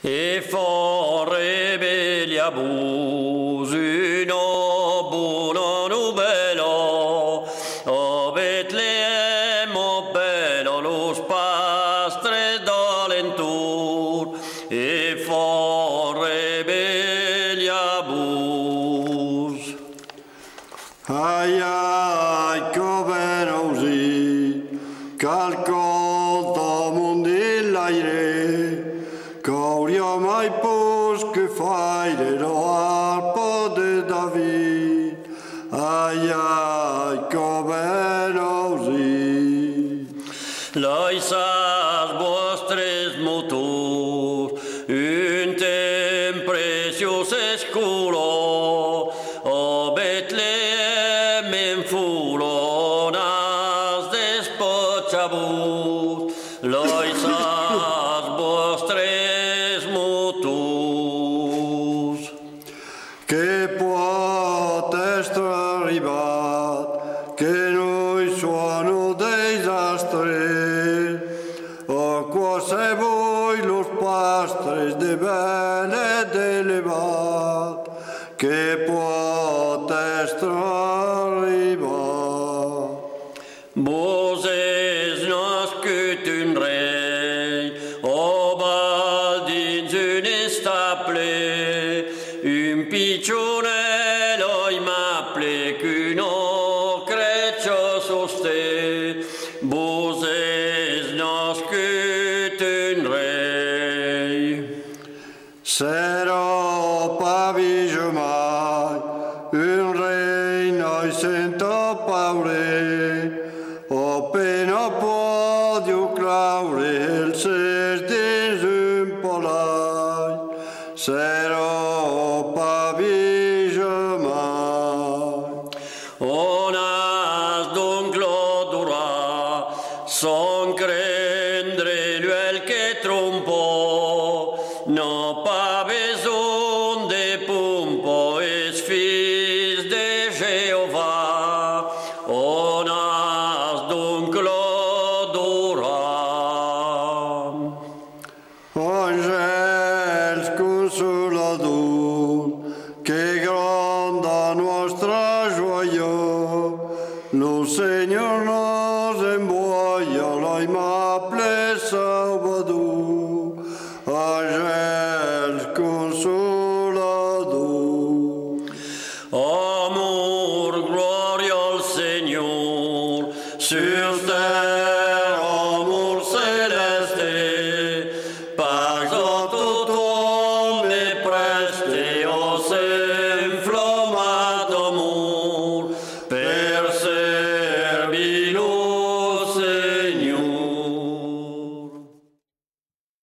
et fort rebelliabus une buona nouvelle o Betlem o bello los pastres d'alentour et fort rebelliabus. Ai ai, come osi, calcolta mondi l'aire, cauria mai pos che fai l'arpa de David. Ai ai, come osi. Laisas vostres motus un tem precios esculo o Betlem in fulonas despochabus. Laisas vostres motus. Che può essere arrivato, che noi sono desastres, o quasi voi los pastres de bene delevat, che può essere arrivato. Moses nascut un rei, o baldins un estaple, un piccionello i m'appelé qu'uno creccio soste. Moses nascut un rei. Sarò paviggio mai, un re noi sento paure, o appena podio claure il ser dins un polai, sarò paviggio mai. Onas donc l'odora, son crendre l'uel que trompo, no pas besoin de pompo, es fils de Jéhovah. Onas donc l'odora. Angels consolador, che grande nostra gioia, lo Seigneur nos envoya l'aimable Salvador. Angels consolador.